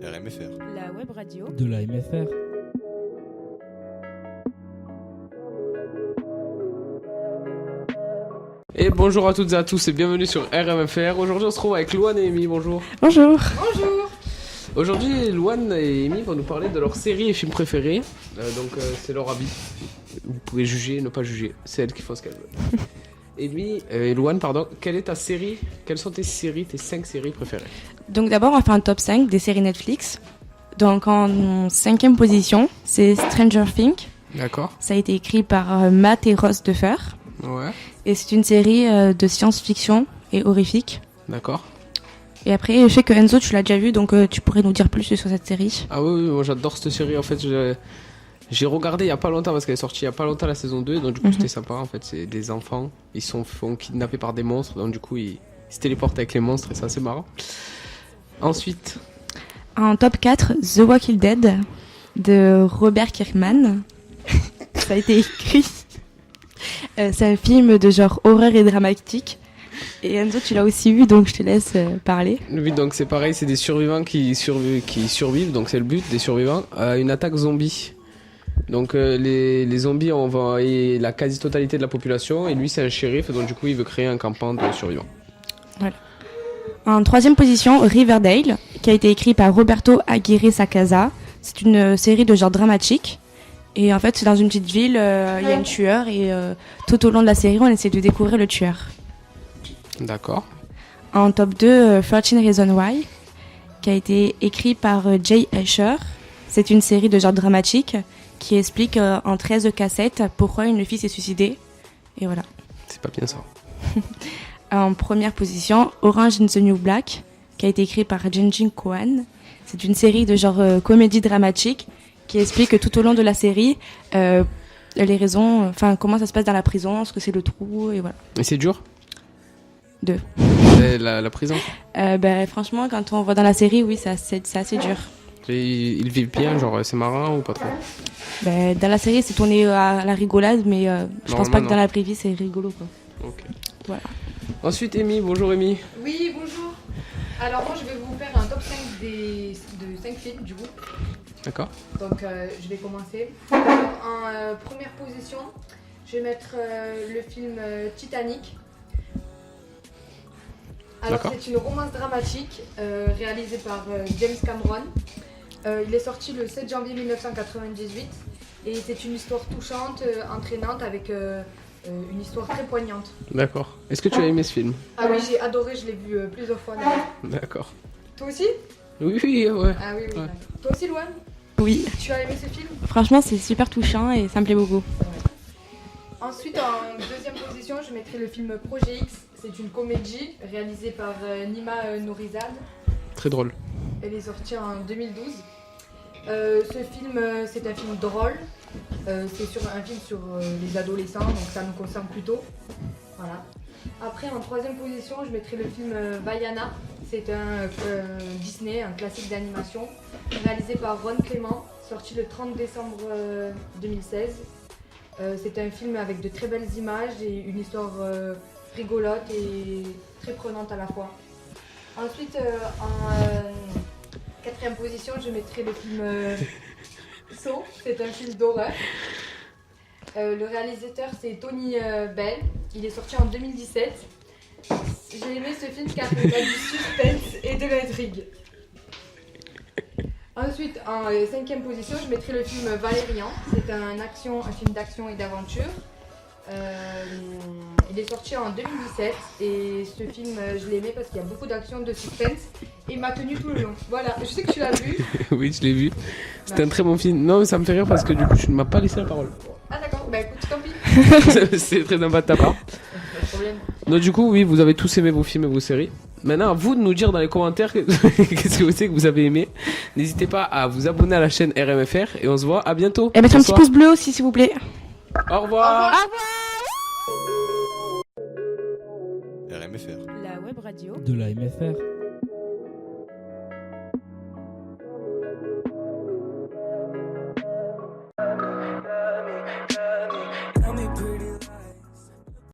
RMFR. La web radio de la MFR. Et bonjour à toutes et à tous et bienvenue sur RMFR. Aujourd'hui on se trouve avec Louane et Amy, bonjour. Bonjour. Aujourd'hui Louane et Amy vont nous parler de leurs séries et films préférés. C'est leur avis. Vous pouvez juger, ne pas juger. C'est elles qui font ce qu'elles veulent. Amy, Louane, pardon, quelle sont tes 5 séries préférées? Donc d'abord on fait un top 5 des séries Netflix. Donc en 5e position, c'est Stranger Things. D'accord. Ça a été écrit par Matt et Ross Duffer. Ouais. Et c'est une série de science-fiction et horrifique. D'accord. Et après, je sais que Enzo, tu l'as déjà vu, donc tu pourrais nous dire plus sur cette série. Ah oui, moi j'adore cette série. En fait, j'ai regardé il y a pas longtemps parce qu'elle est sortie il y a pas longtemps la saison 2. Donc du coup, c'était sympa. En fait, c'est des enfants. Ils font kidnapper par des monstres. Donc du coup, ils se téléportent avec les monstres et c'est assez marrant. Ensuite, En top 4, The Walking Dead de Robert Kirkman. Ça a été écrit. C'est un film de genre horreur et dramatique. Et Enzo, tu l'as aussi vu, donc je te laisse parler. oui, donc c'est pareil, c'est des survivants qui survivent. Donc c'est le but des survivants à une attaque zombie. Donc les zombies ont envahi la quasi-totalité de la population et lui c'est un shérif, donc du coup il veut créer un campement de survivants. Voilà. En 3e position, Riverdale, qui a été écrit par Roberto Aguirre Sacasa. C'est une série de genre dramatique. Et en fait, c'est dans une petite ville, il y a un tueur et tout au long de la série, on essaie de découvrir le tueur. D'accord. En top 2, 13 Reasons Why, qui a été écrit par Jay Asher. C'est une série de genre dramatique qui explique en 13 cassettes pourquoi une fille s'est suicidée. Et voilà. C'est pas bien ça. En première position, Orange is the New Black, qui a été écrit par Jenji Kohan. C'est une série de genre comédie dramatique qui explique tout au long de la série les raisons, enfin comment ça se passe dans la prison, ce que c'est le trou, et voilà. Et c'est dur Deux. La prison. Franchement, quand on voit dans la série, oui, c'est assez dur. Et ils vivent bien, genre c'est marrant ou pas trop? Dans la série, c'est tourné à la rigolade, mais je pense pas que dans la vraie vie, c'est rigolo, quoi. Ok. Voilà. Ensuite, Amy, bonjour Amy. Oui, bonjour. Alors moi, je vais vous faire un top 5 de 5 films, du coup. D'accord. Donc, je vais commencer. En première position, je vais mettre le film Titanic. Alors, D'accord. c'est une romance dramatique réalisée par James Cameron. Il est sorti le 7 janvier 1998 et c'est une histoire touchante, entraînante avec une histoire très poignante. D'accord. Est-ce que tu as aimé ce film? Ah oui, j'ai adoré, je l'ai vu plusieurs fois. D'ailleurs. D'accord. Toi aussi? Oui, ouais. Ah oui, Ouais. d'accord. Toi aussi, Louane? Oui, Tu as aimé ce film? franchement, c'est super touchant et ça me plaît beaucoup. Ensuite, en deuxième position, je mettrai le film Projet X. C'est une comédie réalisée par Nima Nourizad. Très drôle. Elle est sortie en 2012. Ce film, c'est un film drôle. C'est un film sur les adolescents, donc ça nous concerne plutôt. Voilà. Après, en troisième position, je mettrai le film Vaiana. C'est un Disney, un classique d'animation, réalisé par Ron Clément, sorti le 30 décembre 2016. C'est un film avec de très belles images et une histoire rigolote et très prenante à la fois. Ensuite, en quatrième position, je mettrai le film Saw. C'est un film d'horreur. Le réalisateur, c'est Tony Bell. Il est sorti en 2017. J'ai aimé ce film car il a du suspense et de l'intrigue. Ensuite, en cinquième position, je mettrai le film Valérian. C'est un film d'action et d'aventure. Il est sorti en 2017 et ce film, je l'ai aimé parce qu'il y a beaucoup d'action, de suspense et il m'a tenu tout le long. Voilà, je sais que tu l'as vu. Oui, je l'ai vu. C'était un très bon film. Non, mais ça me fait rire parce que du coup, tu ne m'as pas laissé la parole. Ah d'accord, bah écoute, tant pis. C'est très sympa de ta part. Pas de problème. Donc du coup, oui, vous avez tous aimé vos films et vos séries. Maintenant, à vous de nous dire dans les commentaires qu'est-ce que vous savez que vous avez aimé. N'hésitez pas à vous abonner à la chaîne RMFR et on se voit à bientôt. Et mettre un petit Bonsoir. pouce bleu aussi, s'il vous plaît. Au revoir. RMFR. La web radio De la MFR.